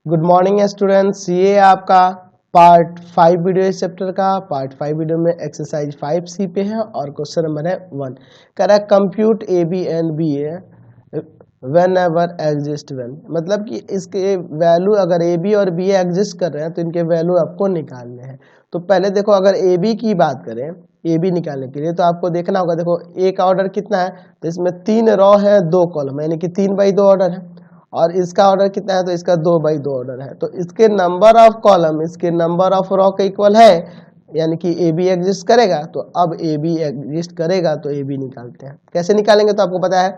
Good morning students, ये आपका part 5 video इस चैप्टर का। पार्ट 5 वीडियो में एक्सरसाइज 5C पे है और क्वेश्चन नंबर है 1। कह रहा है compute A B and B A whenever exist when, मतलब कि इसके वैल्यू अगर ए बी और बी ए एग्जिस्ट कर रहे हैं तो इनके वैल्यू आपको निकालने हैं। तो पहले देखो, अगर ए बी की बात करें, ए बी निकालने के लिए तो आपको देखना होगा। देखो ए का ऑर्डर कितना है, तो इसमें 3 रॉ है 2 कॉलम, यानी कि 3/2 ऑर्डर है। और इसका ऑर्डर कितना है, तो इसका 2/2 ऑर्डर है। तो इसके नंबर ऑफ कॉलम इसके नंबर ऑफ रॉ के इक्वल है, यानी कि ए बी एग्जिस्ट करेगा। तो अब ए बी एग्जिस्ट करेगा तो ए बी निकालते हैं। कैसे निकालेंगे, तो आपको पता है,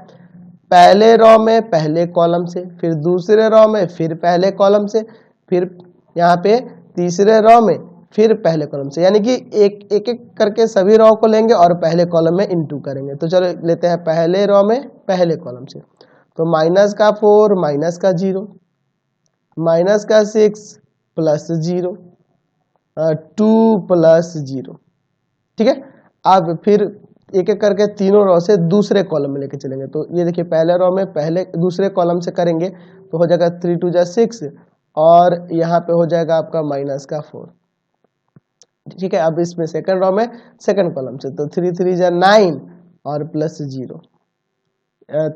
पहले रॉ में पहले कॉलम से, फिर दूसरे रॉ में फिर पहले कॉलम से, फिर यहाँ पे तीसरे रॉ में फिर पहले कॉलम से, यानी कि एक एक करके सभी रॉ को लेंगे और पहले कॉलम में इनटू करेंगे। तो चलो लेते हैं पहले रॉ में पहले कॉलम से। तो माइनस का 4 माइनस का 0 माइनस का 6 प्लस 0 2 प्लस 0। ठीक है, अब फिर एक एक करके तीनों रो से दूसरे कॉलम में लेके चलेंगे। तो ये देखिए, पहले रो में पहले दूसरे कॉलम से करेंगे तो हो जाएगा 3 2 जा 6 और यहाँ पे हो जाएगा आपका माइनस का 4। ठीक है, अब इसमें सेकंड रो में सेकंड कॉलम से, तो 3 3 जा 9 और प्लस 0।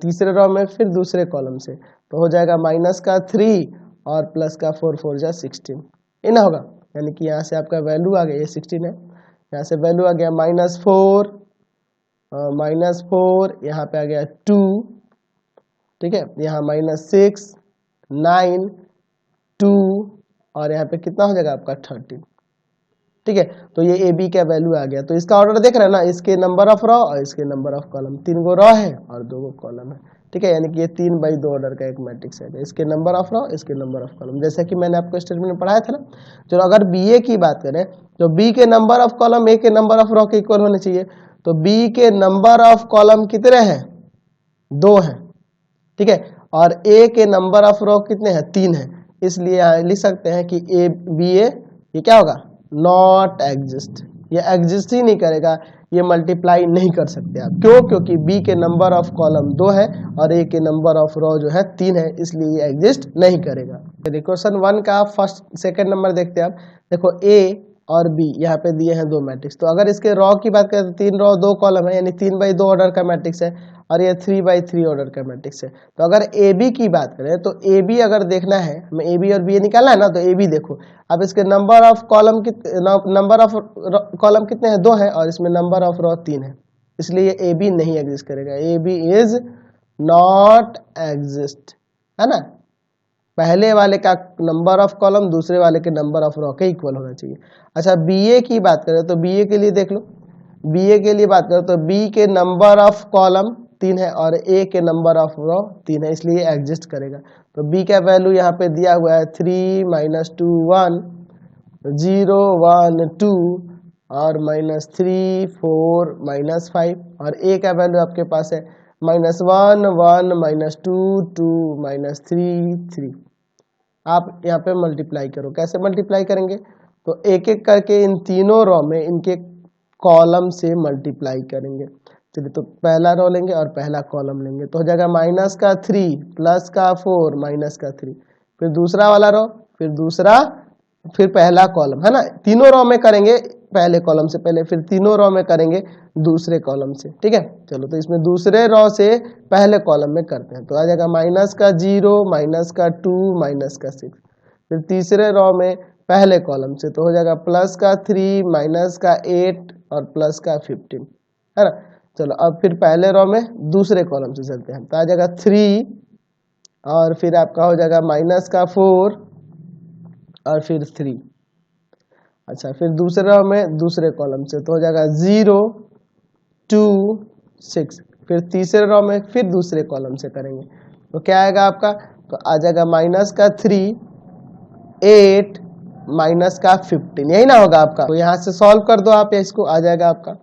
तीसरे रो में फिर दूसरे कॉलम से, तो हो जाएगा माइनस का 3 और प्लस का 4 4 जा 16। इतना होगा, यानी कि यहाँ से आपका वैल्यू आ गया, ये 16 है, यहाँ से वैल्यू आ गया -4 यहाँ पे आ गया 2। ठीक है, यहाँ -6 9 2 और यहाँ पे कितना हो जाएगा आपका 13। ठीक है, तो ये ए बी का वैल्यू आ गया। तो इसका ऑर्डर देख रहे हैं ना, इसके नंबर ऑफ रॉ और इसके number of column, 3 go raw है और 2 गो कॉलम है। ठीक है, यानी कि ये 3/2 ऑर्डर का एक मैट्रिक्स है। इसके नंबर ऑफ रॉ इसके नंबर ऑफ कॉलम, जैसा कि मैंने आपको स्टेटमेंट में पढ़ाया था ना। चलो अगर बी ए की बात करें तो बी के नंबर ऑफ कॉलम ए के नंबर ऑफ रॉ के इक्वल होने चाहिए। तो बी के नंबर ऑफ कॉलम कितने हैं, 2 हैं। ठीक है, और ए के नंबर ऑफ रॉ कितने हैं, 3 हैं। इसलिए यहाँ लिख सकते हैं कि ए बी ए ये क्या होगा, नॉट एग्जिस्ट। ये एग्जिस्ट ही नहीं करेगा, ये मल्टीप्लाई नहीं कर सकते आप। क्यों? क्योंकि बी के नंबर ऑफ कॉलम 2 है और ए के नंबर ऑफ रॉ जो है 3 है, इसलिए ये एग्जिस्ट नहीं करेगा। क्वेश्चन 1 का फर्स्ट सेकंड नंबर देखते हैं आप। देखो ए और बी यहाँ पे दिए हैं 2 मैट्रिक्स। तो अगर इसके रॉ की बात करें तो 3 रॉ 2 कॉलम है, यानी 3/2 ऑर्डर का मैट्रिक्स है और ये 3/3 ऑर्डर का मैट्रिक्स है। तो अगर ए बी की बात करें तो ए बी अगर देखना है, हमें ए बी और बी ए निकालना है ना, तो ए बी देखो, अब इसके नंबर ऑफ कॉलम कितने हैं, 2 है और इसमें नंबर ऑफ रॉ 3 है, इसलिए ए बी नहीं एग्जिस्ट करेगा। A B is not exist, है ना। पहले वाले का नंबर ऑफ कॉलम दूसरे वाले के नंबर ऑफ रॉ के इक्वल होना चाहिए। अच्छा, बी ए की बात करें तो बी ए के लिए देख लो, बी ए के लिए बात करें तो बी के नंबर ऑफ कॉलम 3 है और ए के नंबर ऑफ रॉ 3 है, इसलिए एग्जिस्ट करेगा। तो बी का वैल्यू यहाँ पे दिया हुआ है 3 -2 1 0 1 2 और -3 4 -5, और ए का वैल्यू आपके पास है -1 1 -2 2 -3 3। आप यहाँ पे मल्टीप्लाई करो। कैसे मल्टीप्लाई करेंगे, तो एक एक करके इन तीनों रॉ में इनके कॉलम से मल्टीप्लाई करेंगे। चलिए, तो पहला रो लेंगे और पहला कॉलम लेंगे, तो हो जाएगा माइनस का 3 प्लस का 4 माइनस का 3। फिर दूसरा वाला रो, फिर दूसरा, फिर पहला कॉलम, है ना। तीनों रो में करेंगे पहले कॉलम से पहले, फिर तीनों रो में करेंगे दूसरे कॉलम से। ठीक है, चलो तो इसमें दूसरे रो से पहले कॉलम में करते हैं, तो आ जाएगा माइनस का 0 माइनस का 2 माइनस का 6। फिर तीसरे रो में पहले कॉलम से, तो हो जाएगा प्लस का 3 माइनस का 8 और प्लस का 15, है ना। चलो अब फिर पहले रो में दूसरे कॉलम से चलते हैं, तो आ जाएगा 3 और फिर आपका हो जाएगा माइनस का 4 और फिर 3। अच्छा, फिर दूसरे रो में दूसरे कॉलम से, तो हो जाएगा 0 2 6। फिर तीसरे रो में फिर दूसरे कॉलम से करेंगे, तो क्या आएगा आपका, तो आ जाएगा माइनस का 3 8 माइनस का 15, यही ना होगा आपका। तो यहाँ से सॉल्व कर दो आप, इसको आ जाएगा आपका।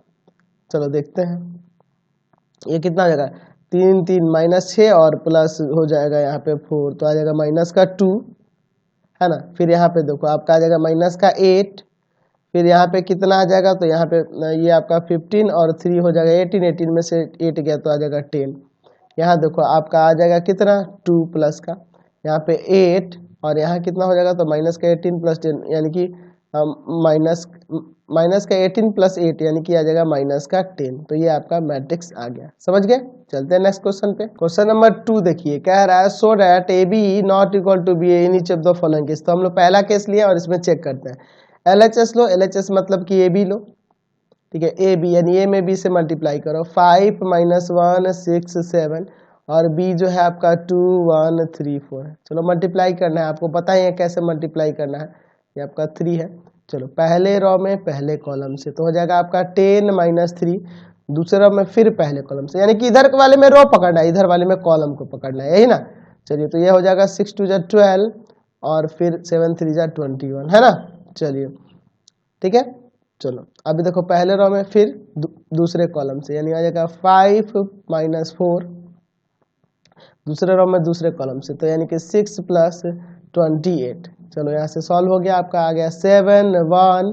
चलो देखते हैं ये कितना हो जाएगा, 3 3 -6 और प्लस हो जाएगा यहाँ पे 4, तो आ जाएगा माइनस का 2, है ना। फिर यहाँ पे देखो आपका आ जाएगा माइनस का 8, फिर यहाँ पे कितना आ जाएगा, तो यहाँ पे ये आपका 15 और 3 हो जाएगा 18, 18 में से 8 गया तो आ जाएगा 10। यहाँ देखो आपका आ जाएगा कितना, 2 प्लस का, यहाँ पे 8 और यहाँ कितना हो जाएगा, तो माइनस का 18 प्लस 10 यानी कि माइनस का 18 प्लस 8 यानी कि आ जाएगा माइनस का 10। तो ये आपका मैट्रिक्स आ गया, समझ गए। चलते हैं नेक्स्ट क्वेश्चन पे। क्वेश्चन नंबर 2 देखिए, कह रहा है so that A B not equal to B A in each of the following case. तो हम लोग पहला केस लिया और इसमें चेक करते हैं। LHS लो, LHS मतलब कि ए बी लो, ठीक है। ए बी यानी ए में बी से मल्टीप्लाई करो, 5 माइनस 1 6 7 और बी जो है आपका 2 1 3 4 है। चलो मल्टीप्लाई करना है, आपको पता ही है कैसे मल्टीप्लाई करना है। ये आपका 3 है। चलो पहले रो में पहले कॉलम से तो हो जाएगा आपका 10 माइनस 3, दूसरे रो में फिर पहले कॉलम से, यानी कि इधर वाले में रो पकड़ना है, इधर वाले में कॉलम को पकड़ना है, यही ना। चलिए तो ये हो जाएगा 6 2 12 और फिर 7 3 21 है ना। चलिए ठीक है। चलो अभी देखो पहले रो में फिर दूसरे कॉलम से, यानी आ जाएगा 5 माइनस 4, दूसरे रो में दूसरे कॉलम से, तो यानी कि 6 प्लस 28। चलो यहाँ से सॉल्व हो गया, आपका आ गया 7 1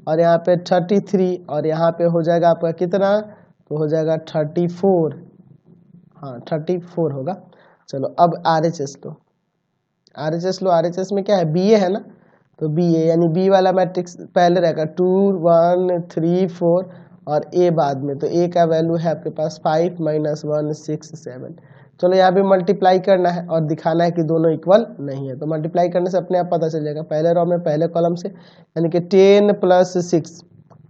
और यहाँ पे 33 और यहाँ पे हो जाएगा आपका कितना, तो हो जाएगा 34, हाँ 34 होगा। चलो अब RHS लो, RHS लो, RHS में क्या है, BA है ना, तो BA यानी B वाला मैट्रिक्स पहले रहेगा 2 1 3 4 और A बाद में, तो A का वैल्यू है आपके पास 5 माइनस 1 6 7। चलो यहाँ भी मल्टीप्लाई करना है और दिखाना है कि दोनों इक्वल नहीं है, तो मल्टीप्लाई करने से अपने आप पता चल जाएगा। पहले रो में पहले कॉलम से यानी कि 10 प्लस 6,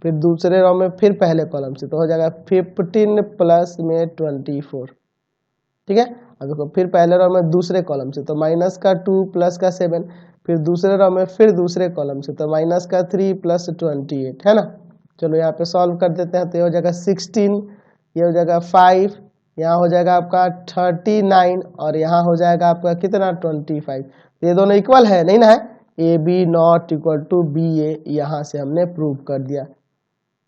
फिर दूसरे रो में फिर पहले कॉलम से, तो हो जाएगा 15 प्लस में 24, ठीक है। अब देखो फिर पहले रो में दूसरे कॉलम से, तो माइनस का 2 प्लस का 7, फिर दूसरे रो में फिर दूसरे कॉलम से, तो माइनस का 3 प्लस 28 है ना। चलो यहाँ पे सॉल्व कर देते हैं, तो ये हो जाएगा 16, ये हो जाएगा 5, यहाँ हो जाएगा आपका 39 और यहाँ हो जाएगा आपका कितना 25। ये दोनों इक्वल है नहीं ना, है a B not equal to B a, यहाँ से हमने प्रूव कर दिया।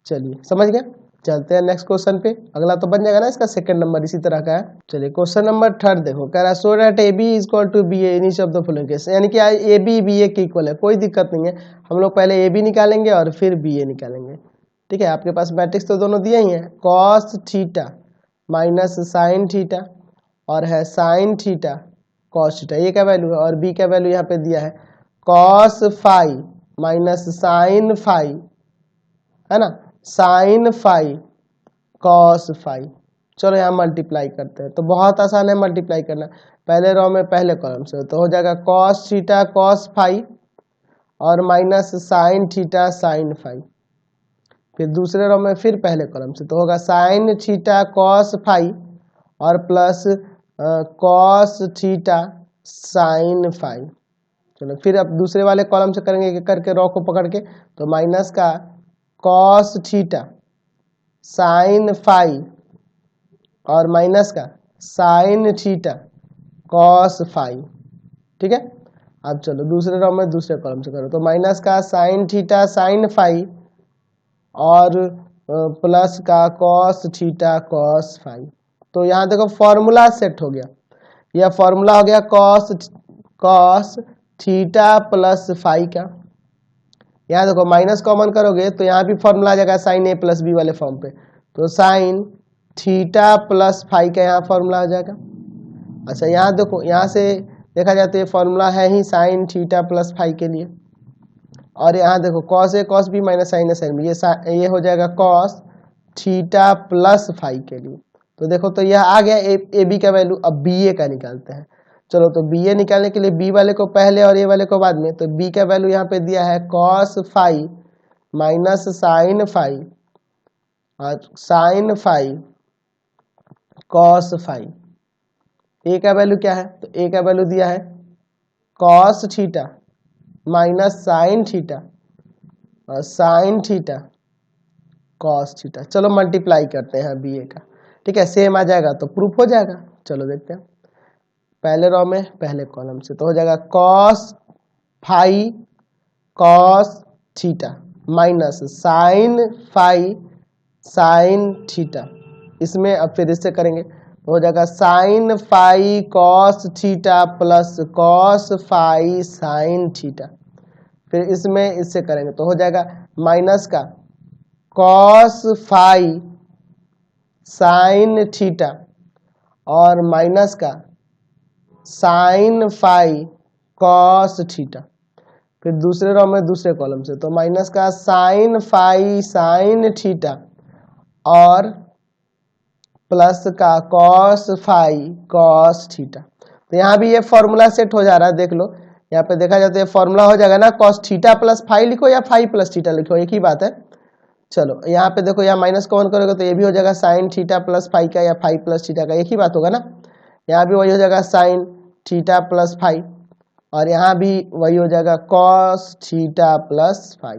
चलिए समझ गए। चलते हैं नेक्स्ट क्वेश्चन पे, अगला तो बन जाएगा ना इसका सेकंड नंबर इसी तरह का है। चलिए क्वेश्चन नंबर 3 देखो, कह रहा है so that A B is equal to B A in each of the following case, यानी कि ए बी बी ए के इक्वल है, कोई दिक्कत नहीं है। हम लोग पहले ए बी निकालेंगे और फिर बी ए निकालेंगे, ठीक है। आपके पास मैट्रिक्स तो दोनों दिए ही हैं, cos theta minus sine theta और है साइन थीटा कॉस थीटा, ये क्या वैल्यू है, और बी का वैल्यू यहाँ पे दिया है cos phi minus sine phi, है ना, साइन फाई कॉस फाई। चलो यहाँ मल्टीप्लाई करते हैं, तो बहुत आसान है मल्टीप्लाई करना। पहले रो में पहले कॉलम से, तो हो जाएगा कॉस थीटा कॉस फाई और minus sine theta sine phi, फिर दूसरे रो में फिर पहले कॉलम से, तो होगा साइन थीटा कॉस फाई और plus cos theta sine phi. चलो फिर अब दूसरे वाले कॉलम से करेंगे करके रो को पकड़ के, तो माइनस का कॉस थीटा साइन फाई और माइनस का साइन थीटा कॉस फाई, ठीक है। अब चलो दूसरे रो में दूसरे कॉलम से करो, तो माइनस का साइन थीटा साइन फाई और प्लस का कॉस थीटा कॉस फाई। तो यहाँ देखो फॉर्मूला सेट हो गया, यह फॉर्मूला हो गया कॉस थीटा प्लस फाई का। यहाँ देखो माइनस कॉमन करोगे तो यहाँ भी फॉर्मूला आ जाएगा साइन ए प्लस बी वाले फॉर्म पे, तो साइन थीटा प्लस फाई का यहाँ फॉर्मूला आ जाएगा। अच्छा यहाँ देखो, यहाँ से देखा जाए तो ये फॉर्मूला है ही साइन थीटा प्लस फाई के लिए, और यहाँ देखो cos A cos B minus sign A sine B, ये हो जाएगा कॉस थीटा प्लस फाई के लिए। तो देखो तो यह आ गया ए बी का वैल्यू। अब बी ए का निकालते हैं। चलो तो बी ए निकालने के लिए बी वाले को पहले और ए वाले को बाद में, तो बी का वैल्यू यहाँ पे दिया है cos phi minus sine phi और sine phi cos phi. A का वैल्यू क्या है, तो ए का वैल्यू दिया है cos theta minus sine theta और साइन थीटा कॉस थीटा। चलो मल्टीप्लाई करते हैं बी ए का, ठीक है, सेम आ जाएगा तो प्रूफ हो जाएगा। चलो देखते हैं, पहले रो में पहले कॉलम से, तो हो जाएगा cos phi cos theta minus sine phi sine theta. इसमें अब फिर इससे करेंगे तो हो जाएगा sine phi cos theta plus cos phi sine theta. फिर इसमें इससे करेंगे तो हो जाएगा माइनस का कॉस फाई साइन थीटा और माइनस का साइन फाई कॉस थीटा, फिर दूसरे रो में दूसरे कॉलम से तो माइनस का साइन फाई साइन थीटा और प्लस का कॉस फाई कॉस थीटा। तो यहाँ भी ये फॉर्मूला सेट हो जा रहा है, देख लो यहाँ पे देखा जाए तो ये फॉर्मूला हो जाएगा ना, कॉस थीटा प्लस फाई लिखो या फाई प्लस थीटा लिखो, एक ही बात है। चलो यहाँ पे देखो, यहाँ माइनस कॉमन करोगे तो ये भी हो जाएगा साइन थीटा प्लस फाई का या फाई प्लस थीटा का, एक ही बात होगा ना। यहाँ भी वही हो जाएगा साइन थीटा प्लस फाई और यहाँ भी वही हो जाएगा कॉस थीटा प्लस फाई।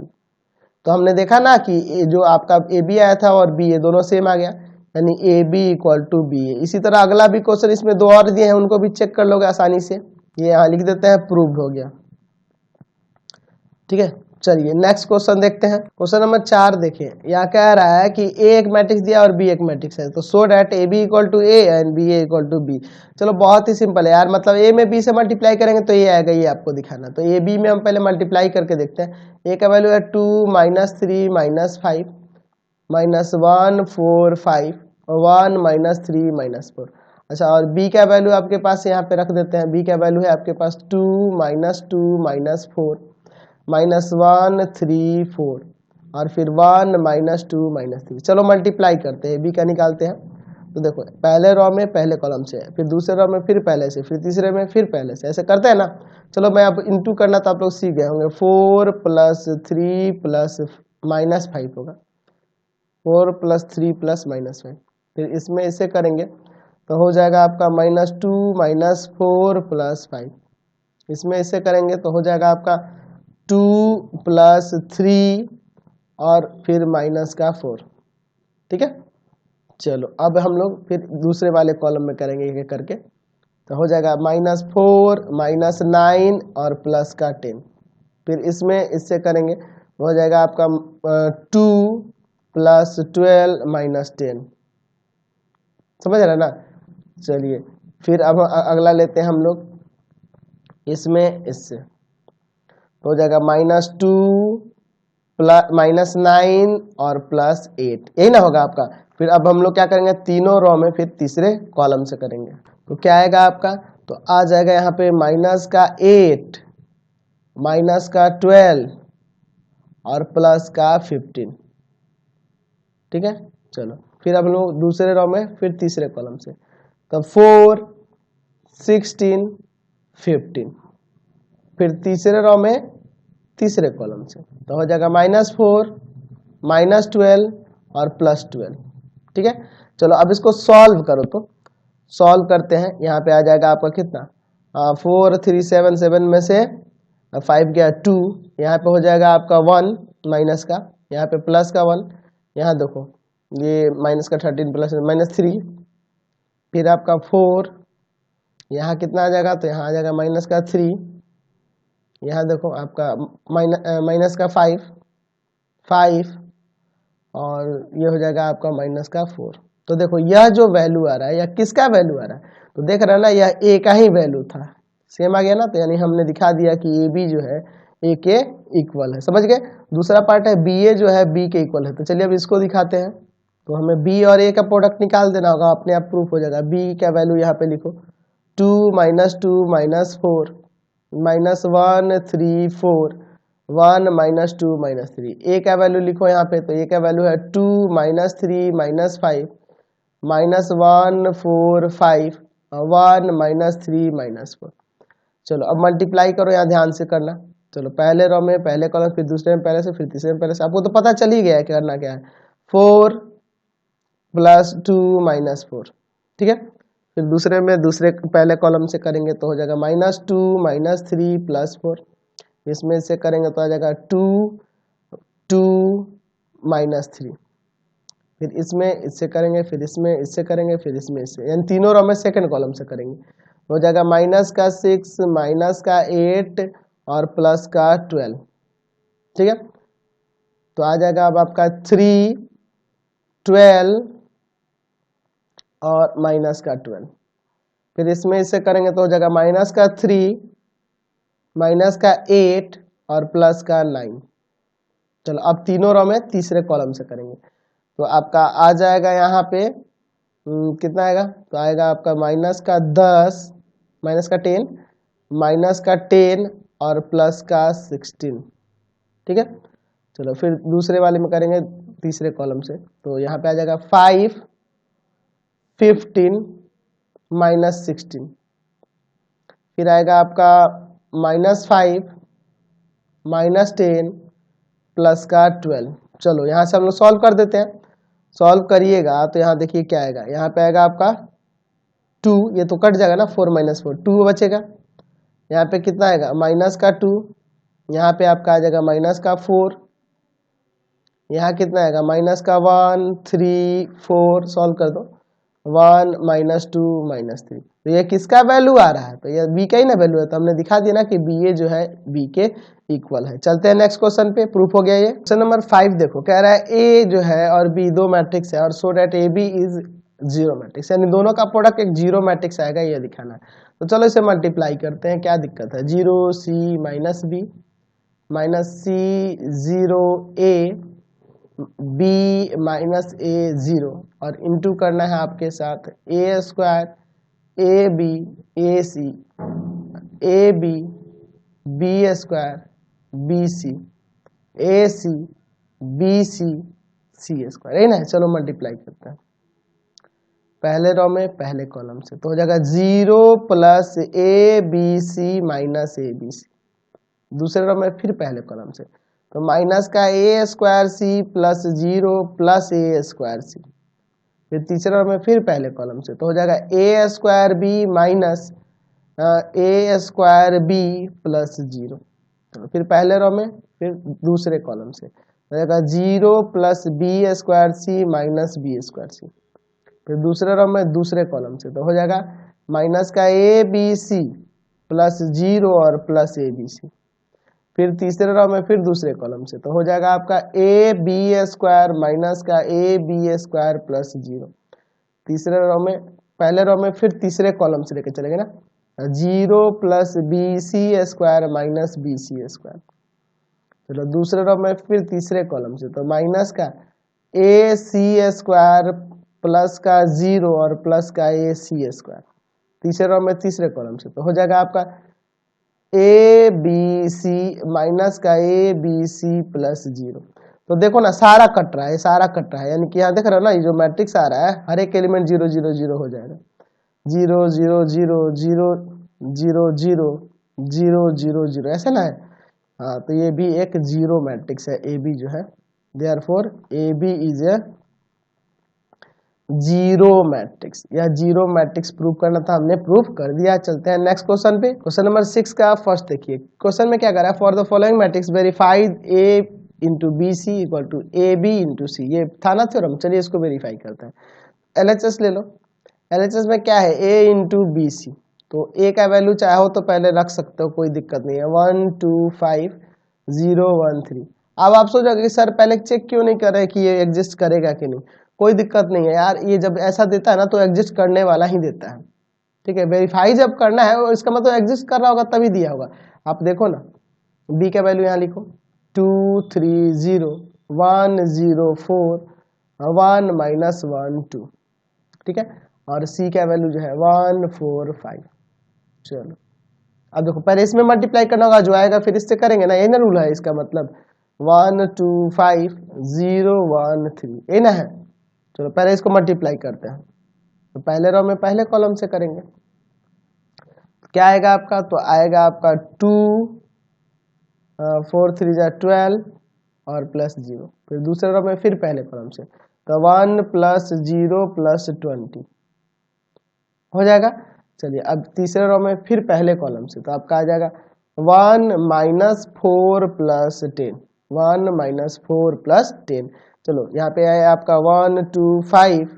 तो हमने देखा ना कि जो आपका ए बी आया था और बी ए दोनों सेम आ गया, यानी a B equal to B a. इसी तरह अगला भी क्वेश्चन इसमें दो और दिए हैं, उनको भी चेक कर लोगे आसानी से, ये यहाँ लिख देते हैं प्रूव्ड हो गया। ठीक है, चलिए नेक्स्ट क्वेश्चन देखते हैं। क्वेश्चन नंबर 4 देखिए, यहाँ कह रहा है कि ए एक मैट्रिक्स दिया और बी एक मैट्रिक्स है, तो so that A B equal to A and B A equal to B. चलो बहुत ही सिंपल है यार, मतलब ए में बी से मल्टीप्लाई करेंगे तो ये आएगा, ये आपको दिखाना। तो ए बी में हम पहले मल्टीप्लाई करके देखते हैं। ए का वैल्यू है 2 minus 3 minus 5 minus 1 4 5 1 minus 3 minus 4। अच्छा, और बी का वैल्यू आपके पास यहाँ पे रख देते हैं। बी का वैल्यू है आपके पास 2 माइनस 2 माइनस 4 माइनस 1 3 4 और फिर 1 माइनस 2 माइनस 3। चलो मल्टीप्लाई करते हैं, बी का निकालते हैं। तो देखो पहले रो में पहले कॉलम से, फिर दूसरे रो में फिर पहले से, फिर तीसरे में फिर पहले से, ऐसे करते हैं ना। चलो मैं अब इंटू करना तो आप लोग सीख गए होंगे। 4 प्लस 3 प्लस माइनस 5 होगा, 4 प्लस 3 प्लस माइनस 5। फिर इसमें इसे करेंगे तो हो जाएगा आपका माइनस 2 माइनस 4 प्लस 5। इसमें इसे करेंगे तो हो जाएगा आपका 2 प्लस 3 और फिर माइनस का 4। ठीक है, चलो अब हम लोग फिर दूसरे वाले कॉलम में करेंगे एक एक करके। तो हो जाएगा माइनस 4 माइनस 9 और प्लस का 10। फिर इसमें इससे करेंगे तो हो जाएगा आपका 2 प्लस 12 माइनस 10। समझ रहे ना। चलिए फिर अब अगला लेते हैं हम लोग इसमें इससे, तो हो जाएगा माइनस 2 प्लस माइनस 9 और प्लस 8, यही ना होगा आपका। फिर अब हम लोग क्या करेंगे, तीनों रो में फिर तीसरे कॉलम से करेंगे। तो क्या आएगा आपका, तो आ जाएगा यहाँ पे माइनस का 8 माइनस का 12 और प्लस का 15। ठीक है, चलो फिर अब लोग दूसरे रो में फिर तीसरे कॉलम से, तो 4 16 15। फिर तीसरे रो में तीसरे कॉलम से, तो हो जाएगा माइनस 4 माइनस 12 और प्लस 12। ठीक है, चलो अब इसको सॉल्व करो। तो सॉल्व करते हैं, यहाँ पे आ जाएगा आपका कितना, 4 3 7 7 में से 5 गया 2, यहाँ पे हो जाएगा आपका 1 माइनस का, यहाँ पे प्लस का 1, यहाँ देखो ये माइनस का 13 प्लस माइनस 3, फिर आपका 4, यहाँ कितना आ जाएगा, तो यहाँ आ जाएगा माइनस का 3, यहाँ देखो आपका माइनस का 5 और ये हो जाएगा आपका माइनस का 4। तो देखो यह जो वैल्यू आ रहा है, यह किसका वैल्यू आ रहा है, तो देख रहे हैं ना, यह ए का ही वैल्यू था, सेम आ गया ना। तो यानी हमने दिखा दिया कि ए बी जो है ए के इक्वल है, समझ गए। दूसरा पार्ट है बी ए जो है बी के इक्वल है। तो चलिए अब इसको दिखाते हैं। तो हमें बी और ए का प्रोडक्ट निकाल देना होगा, अपने आप प्रूफ हो जाएगा। बी का वैल्यू यहाँ पे लिखो 2 minus 2 minus 4 minus 1 3 4 1 minus 2 minus 3। ए का वैल्यू लिखो यहाँ पे, तो ए का वैल्यू है 2 minus 3 minus 5 minus 1 4 5 1 minus 3 minus 4। चलो अब मल्टीप्लाई करो, यहाँ ध्यान से करना। चलो पहले रो में पहले कॉलम, फिर दूसरे में पहले से, फिर तीसरे में पहले से, आपको तो पता चल ही गया है करना क्या है। 4 प्लस 2 माइनस 4। ठीक है, फिर दूसरे में दूसरे पहले कॉलम से करेंगे तो हो जाएगा माइनस 2 माइनस 3 प्लस 4। इसमें से करेंगे तो आ जाएगा 2 2 माइनस 3। फिर इसमें इससे करेंगे, फिर इसमें इससे करेंगे, फिर इसमें इससे, यानी तीनों रो में सेकंड कॉलम से करेंगे। हो जाएगा माइनस का 6 माइनस का 8 और प्लस का 12। ठीक है, तो आ जाएगा अब आपका 3 12 और माइनस का 12। फिर इसमें इससे करेंगे तो हो जाएगा माइनस का 3 माइनस का 8 और प्लस का 9। चलो अब तीनों रो में तीसरे कॉलम से करेंगे, तो आपका आ जाएगा यहाँ पे कितना आएगा, तो आएगा आपका माइनस का 10 माइनस का 10 माइनस का 10 और प्लस का 16। ठीक है, चलो फिर दूसरे वाले में करेंगे तीसरे कॉलम से। तो यहाँ पे आ जाएगा 5, 15 माइनस 16। फिर आएगा आपका -5 -10 प्लस का 12। चलो यहाँ से हम लोग सॉल्व कर देते हैं। सॉल्व करिएगा तो यहाँ देखिए क्या आएगा, यहाँ पे आएगा आपका 2, ये तो कट जाएगा ना, 4 - 4 2 बचेगा। यहाँ पे कितना आएगा, माइनस का 2, यहाँ पे आपका आ जाएगा माइनस का 4, यहाँ कितना आएगा माइनस का 1 3 4। सॉल्व कर दो, 1 -2 -3। तो ये किसका वैल्यू आ रहा है, तो ये बी का ही ना वैल्यू है, तो हमने दिखा दिया ना कि बी ए जो है बी के इक्वल है। चलते हैं नेक्स्ट क्वेश्चन पे, प्रूफ हो गया ये। क्वेश्चन नंबर 5 देखो, कह रहा है ए जो है और बी दो मैट्रिक्स है और so det a B is zero matrix, यानी दोनों का प्रोडक्ट एक जीरो मैट्रिक्स आएगा, ये दिखाना है। तो चलो इसे मल्टीप्लाई करते हैं, क्या दिक्कत है। 0 C minus b minus c 0 a b minus a 0 और इंटू करना है आपके साथ a square a b a c a b b square b c a c b c c square, यही ना। चलो मल्टीप्लाई करते हैं पहले रो में पहले कॉलम से, तो हो जाएगा 0 plus A B C minus A B C. दूसरे रो में फिर पहले कॉलम से, तो माइनस का ए स्क्वायर सी प्लस 0 प्लस ए स्क्वायर सी। फिर तीसरे रो में फिर पहले कॉलम से, तो हो जाएगा ए स्क्वायर बी माइनस ए स्क्वायर बी प्लस 0। तो फिर पहले रो में फिर दूसरे कॉलम से हो जाएगा 0 प्लस बी स्क्वायर सी माइनस बी स्क्वायर सी। फिर दूसरे रो में दूसरे कॉलम से, तो हो जाएगा माइनस का ए बी सी प्लस 0 और प्लस ए बी सी। फिर तीसरे रो में फिर दूसरे कॉलम से, तो हो जाएगा आपका ए बी स्क्वायर माइनस का ए बी स्क्वायर प्लस 0। तीसरे रो में पहले रो में फिर तीसरे कॉलम से लेके चलेंगे ना, 0 plus B C square minus B C square. चलो दूसरे रो में फिर तीसरे कॉलम से, तो माइनस का ए सी स्क्वायर प्लस का 0 और प्लस का ए सी स्क्वायर। तीसरे रो में तीसरे कॉलम से, तो हो जाएगा आपका ए बी सी माइनस का ए बी सी प्लस 0। तो देखो ना सारा कट रहा है, सारा कट रहा है, यानी कि यहाँ देख रहे हो ना, ये जो मैट्रिक्स आ रहा है हर एक एलिमेंट 0 0 0 हो जाएगा, 0 0 0 0 0 0 0 0 0 ऐसे ना है। हाँ, तो ये भी एक जीरो मैट्रिक्स है ए बी जो है, therefore A B is a zero matrix. या जीरो मैट्रिक्स प्रूव करना था, हमने प्रूव कर दिया। चलते हैं नेक्स्ट क्वेश्चन पे। क्वेश्चन नंबर 6 का फर्स्ट देखिए, क्वेश्चन में क्या कर रहा है, for the following matrix verified a into b c equal to A b into c. ये था ना थ्योरम, चलिए इसको वेरीफाई करते हैं। एलएचएस ले लो, एलएचएस में क्या है, ए इंटू बी सी। तो ए का वैल्यू चाहो तो पहले रख सकते हो, कोई दिक्कत नहीं है, 1 2 5 0 1 3। अब आप सोचोगे कि सर पहले चेक क्यों नहीं कर रहे कि ये एग्जिस्ट करेगा कि नहीं। कोई दिक्कत नहीं है यार, ये जब ऐसा देता है ना तो एग्जिस्ट करने वाला ही देता है। ठीक है, वेरीफाई जब करना है इसका मतलब एग्जिस्ट कर रहा होगा तभी दिया होगा। आप देखो ना, बी का वैल्यू यहाँ लिखो 2 3 0 1 0 4 1 -1 2। ठीक है, और सी का वैल्यू जो है 1 4 5। चलो अब देखो, पहले इसमें मल्टीप्लाई करना होगा, जो आएगा फिर इससे करेंगे ना, ये ना रूल है इसका मतलब 1 2 5 0 1 3, ये ना है। चलो पहले इसको मल्टीप्लाई करते हैं, तो पहले रो में पहले कॉलम से करेंगे, क्या आएगा आपका, तो आएगा आपका 2 4 3 जा 12 और प्लस 0। फिर दूसरे रो में फिर पहले कॉलम से, तो 1 प्लस 0 प्लस 20 हो जाएगा। चलिए अब तीसरे रो में फिर पहले कॉलम से, तो आपका आ जाएगा 1 -4 प्लस 10 1 -4 प्लस 10। चलो यहाँ पे आया आपका 1 2 5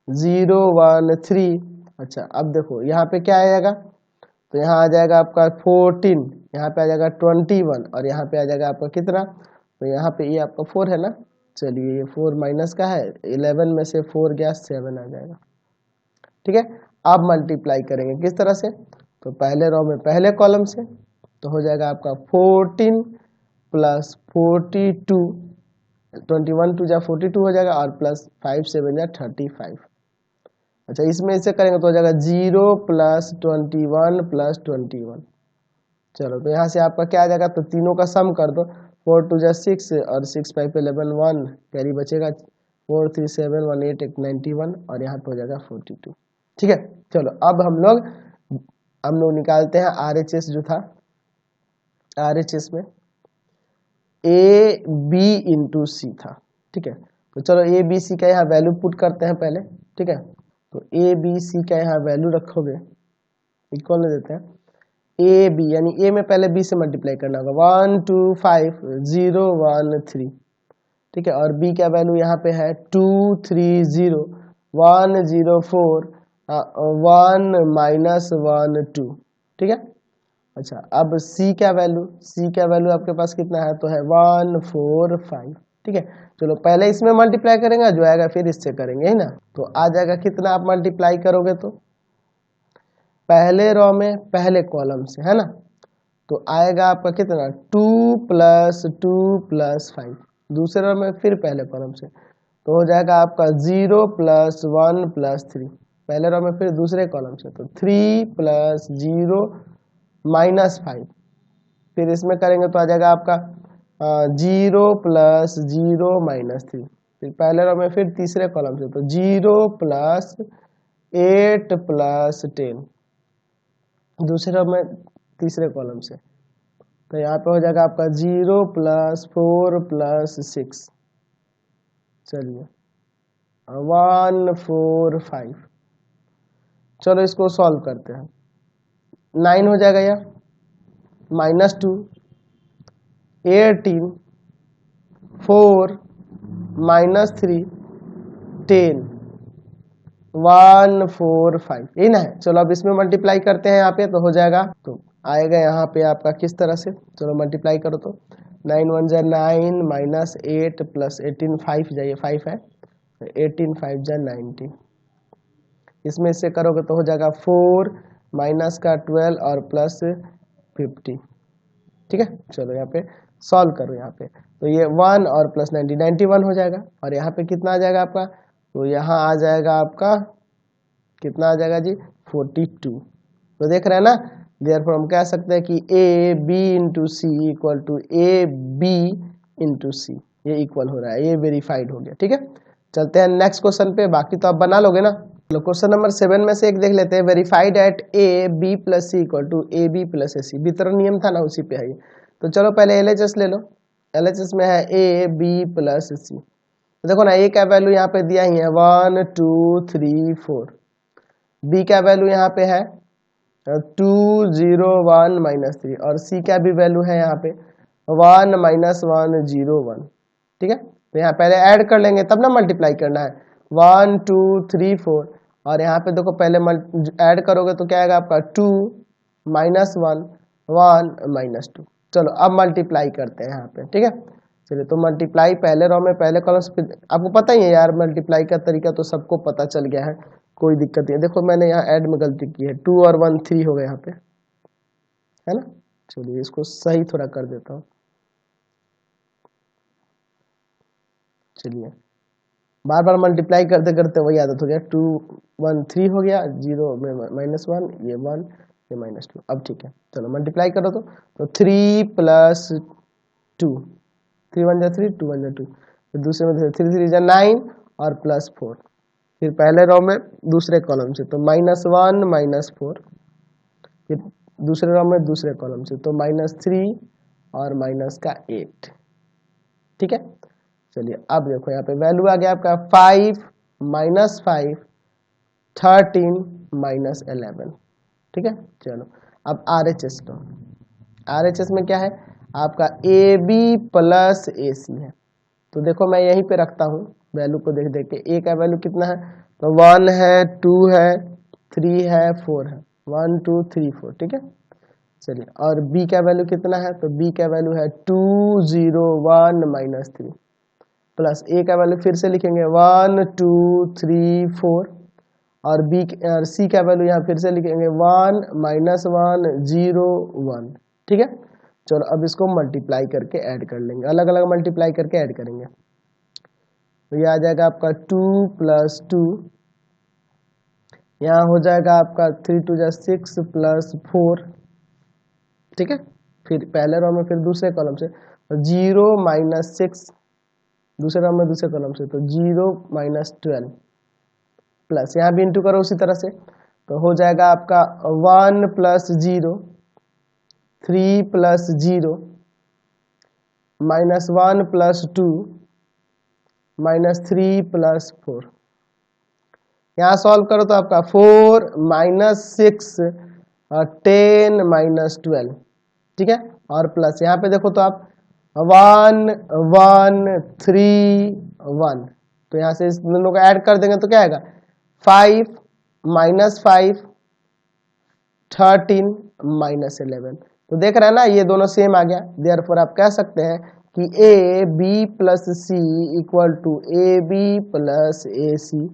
0 1 3। अच्छा अब देखो यहाँ पे क्या आएगा, तो यहाँ आ जाएगा आपका 14, यहाँ पे आ जाएगा 21 और यहाँ पे आ जाएगा आपका कितना, तो यहाँ पे ये आपका 4 है ना। चलिए ये 4 माइनस का है, 11 में से 4 गया 7 आ जाएगा। ठीक है, अब मल्टीप्लाई करेंगे किस तरह से, तो पहले रो में पहले कॉलम से, तो हो जाएगा आपका 14 प्लस 42 21 2 जा 42 हो जाएगा और प्लस 5 7 जा 35। अच्छा इसमें इसे करेंगे तो हो जाएगा 0 प्लस 21 प्लस 21। चलो तो यहाँ से आपका क्या आ जाएगा, तो तीनों का सम कर दो, 4 2 जा 6 और 6 5 11 1 कैरी बचेगा, 4 3 7 1 8 1 91 और यहाँ पे हो जाएगा 42। ठीक है, चलो अब हम लोग निकालते हैं RHS जो था, RHS में ए बी इंटू सी था। ठीक है, तो चलो ए बी सी का यहाँ वैल्यू पुट करते हैं पहले। ठीक है, तो ए बी सी का यहाँ वैल्यू रखोगे, इक्वल में देते हैं ए बी, यानी ए में पहले बी से मल्टीप्लाई करना होगा, 1 2 5 0 1 3। ठीक है, और बी का वैल्यू यहाँ पे है 2 3 0 1 0 4 1 -1 2। ठीक है, अच्छा अब सी का वैल्यू आपके पास कितना है, तो है 1 4 5। ठीक है, चलो पहले इसमें मल्टीप्लाई करेंगे, जो आएगा फिर इससे करेंगे, है ना। तो आ जाएगा कितना, आप मल्टीप्लाई करोगे तो पहले रो में पहले कॉलम से, है ना, तो आएगा आपका कितना 2 + 2 + 5, दूसरे रो में फिर पहले कॉलम से, तो हो जाएगा आपका 0 + 1 + 3, पहले रो में फिर दूसरे कॉलम से, तो 3 + 0 -5, फिर इसमें करेंगे तो आ जाएगा आपका 0 + 0 -3, फिर पहले रो में फिर तीसरे कॉलम से, तो 0 + 8 + 10, दूसरे रो में तीसरे कॉलम से, तो यहाँ पे हो जाएगा आपका 0 + 4 + 6, चलिए 1 4 5। चलो इसको सॉल्व करते हैं, 9 हो जाएगा यह, -2 18 4 -3 10 1 4 5, यही ना है। चलो अब इसमें मल्टीप्लाई करते हैं यहाँ पे, तो हो जाएगा, तो आएगा यहाँ पे आपका किस तरह से, चलो मल्टीप्लाई करो तो 9 1 जा 9 -8 + 18 5 जाइए 5 है, 18 5 जा 90, इसमें से करोगे तो हो जाएगा 4 -12 और +50। ठीक है, चलो यहाँ पे सॉल्व करो, यहाँ पे तो ये 1 और +90 91 हो जाएगा, और यहाँ पे कितना आ जाएगा आपका, तो यहाँ आ जाएगा आपका कितना आ जाएगा जी 42। तो देख रहे हैं ना, देयरफॉर हम कह सकते हैं कि a b into c equal to A b into c, ये इक्वल हो रहा है, ये वेरीफाइड हो गया। ठीक है, चलते हैं नेक्स्ट क्वेश्चन पे, बाकी तो आप बना लोगे ना। चलो क्वेश्चन नंबर 7 में से एक देख लेते हैं, verified at A B + C equal to A B + A C, वितरण नियम था ना, उसी पे है ये। तो चलो पहले LHS ले लो, LHS में है ए बी + सी, तो देखो ना ए का वैल्यू यहाँ पे दिया ही है 1 2 3 4, बी का वैल्यू यहाँ पे है 2 0 1 -3, और सी का भी वैल्यू है यहाँ पे 1 -1 0 1। ठीक है, तो यहाँ पहले ऐड कर लेंगे तब ना मल्टीप्लाई करना है, 1 2 3 4, और यहाँ पे देखो पहले ऐड करोगे तो क्या आएगा आपका 2 -1 1 -2। चलो अब मल्टीप्लाई करते हैं यहाँ पे। ठीक है, चलिए तो मल्टीप्लाई पहले रो में पहले कॉलम, आपको पता ही है यार मल्टीप्लाई का तरीका तो सबको पता चल गया है, कोई दिक्कत नहीं है। देखो मैंने यहाँ ऐड में गलती की है, 2 और 1 3 हो गए यहाँ पे, है ना। चलिए इसको सही थोड़ा कर देता हूँ, चलिए बार बार मल्टीप्लाई करते करते वही आदत हो गया, 2 1 3 हो गया, 0 में -1, ये 1 ये -2। अब ठीक है, चलो मल्टीप्लाई करो तो 3 + 2, 3 1 जा 3 2 1 जा 2, फिर दूसरे में 3 3 जा 9 और +4, फिर पहले रो में दूसरे कॉलम से तो -1 -4, फिर दूसरे रो में दूसरे कॉलम से तो -3 और -8। ठीक है, चलिए अब देखो यहाँ पे वैल्यू आ गया आपका 5 -5 13 -11। ठीक है, चलो अब RHS लो, RHS में क्या है आपका AB + AC है, तो देखो मैं यहीं पे रखता हूँ वैल्यू को देख देख के, A का वैल्यू कितना है, तो 1 है 2 है 3 है 4 है, 1 2 3 4। ठीक है, चलिए और B का वैल्यू कितना है, तो B का वैल्यू है 2 0 1 -3, प्लस A का वैल्यू फिर से लिखेंगे 1 2 3 4, और और C का वैल्यू यहाँ फिर से लिखेंगे 1 -1 0 1। ठीक है, चलो अब इसको मल्टीप्लाई करके ऐड कर लेंगे, अलग अलग मल्टीप्लाई करके ऐड करेंगे, तो ये आ जाएगा आपका 2 + 2, यहाँ हो जाएगा आपका 3 2 जा 6 + 4, ठीक है, फिर पहले रो में फिर दूसरे कॉलम से 0 - 6, दूसरे रो में दूसरे कॉलम से तो 0 - 12 प्लस यहाँ भी इंटू करो उसी तरह से, तो हो जाएगा आपका 1 + 0, 3 + 0, -1 + 2, -3 + 4। यहाँ सॉल्व करो तो आपका 4 - 6 और 10 - 12, ठीक है, और प्लस यहाँ पे देखो तो आप 1 1 3 1, तो यहाँ से इस दोनों को ऐड कर देंगे तो क्या आएगा 5 -5 13 -11। तो देख रहे हैं ना ये दोनों सेम आ गया, देयरफॉर आप कह सकते हैं कि AB + C = AB + AC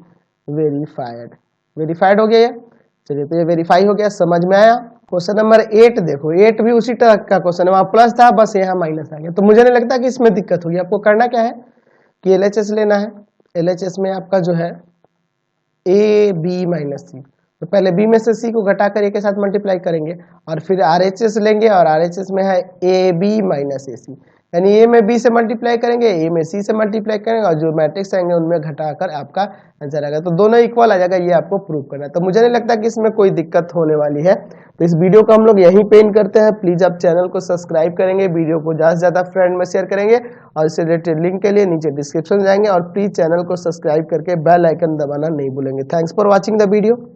verified हो गया ये। चलिए तो ये वेरीफाई हो गया, समझ में आया। क्वेश्चन नंबर 8 देखो, 8 भी उसी तरह का क्वेश्चन है, वहां प्लस था बस यहाँ माइनस आ गया। तो मुझे नहीं लगता कि इसमें दिक्कत होगी। आपको करना क्या है कि LHS लेना है। LHS में आपका जो है AB - C, तो पहले B में से C को घटाकर A के साथ मल्टीप्लाई करेंगे और फिर RHS लेंगे, और RHS में है AB - AC, यानी A में B से मल्टीप्लाई करेंगे, A में C से मल्टीप्लाई करेंगे, और जो मैट्रिक्स आएंगे उनमें घटाकर आपका आंसर आएगा। तो दोनों इक्वल आ जाएगा, ये आपको प्रूव करना है। तो मुझे नहीं लगता कि इसमें कोई दिक्कत होने वाली है। तो इस वीडियो को हम लोग यहीं पे एंड करते हैं। प्लीज आप चैनल को सब्सक्राइब करेंगे, वीडियो को ज़्यादा से ज़्यादा फ्रेंड में शेयर करेंगे, और इससे रिलेटेड लिंक के लिए नीचे डिस्क्रिप्शन में जाएंगे, और प्लीज चैनल को सब्सक्राइब करके बेल आइकन दबाना नहीं भूलेंगे। Thanks for watching the video.